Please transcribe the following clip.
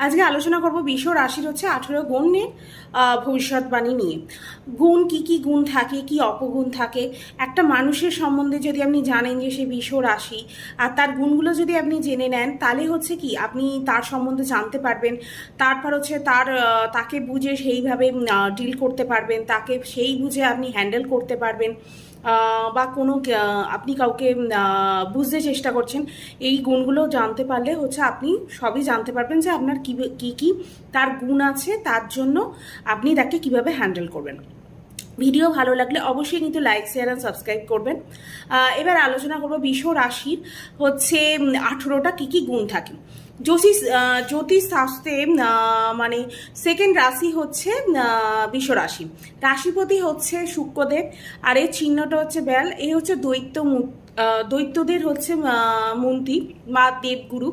আজকে আলোচনা করব বৃষ রাশির হচ্ছে 18 গুণের ভবিষ্যৎবাণী নিয়ে। গুণ কি কি গুণ থাকে, কি অপগুণ থাকে, একটা মানুষের সম্বন্ধে যদি আপনি জানেন যে সে বৃষ রাশি আর তার গুণগুলো যদি আপনি জেনে নেন, তাহলে হচ্ছে কি আপনি তার সম্বন্ধে জানতে পারবেন। তারপর হচ্ছে তাকে বুঝে সেইভাবে ডিল করতে পারবেন, তাকে সেই বুঝে আপনি হ্যান্ডেল করতে পারবেন। বা কোনো আপনি কাউকে বুঝতে চেষ্টা করছেন, এই গুণগুলো জানতে পারলে হচ্ছে আপনি সবই জানতে পারবেন যে আপনার কী কী তার গুণ আছে, তার জন্য আপনি তাকে কিভাবে হ্যান্ডেল করবেন। ভিডিও ভালো লাগলে অবশ্যই কিন্তু লাইক, শেয়ার অ্যান্ড সাবস্ক্রাইব করবেন। এবার আলোচনা করবো বৃষ রাশির হচ্ছে 18টা কী কী গুণ থাকে। জ্যোতিষ শাস্ত্রে মানে সেকেন্ড রাশি হচ্ছে বৃষ রাশি। রাশিপতি হচ্ছে শুক্রদেব, আর এর চিহ্নটা হচ্ছে বেল। এই হচ্ছে দৈত্যদের হচ্ছে মন্ত্রী বা দেবগুরু।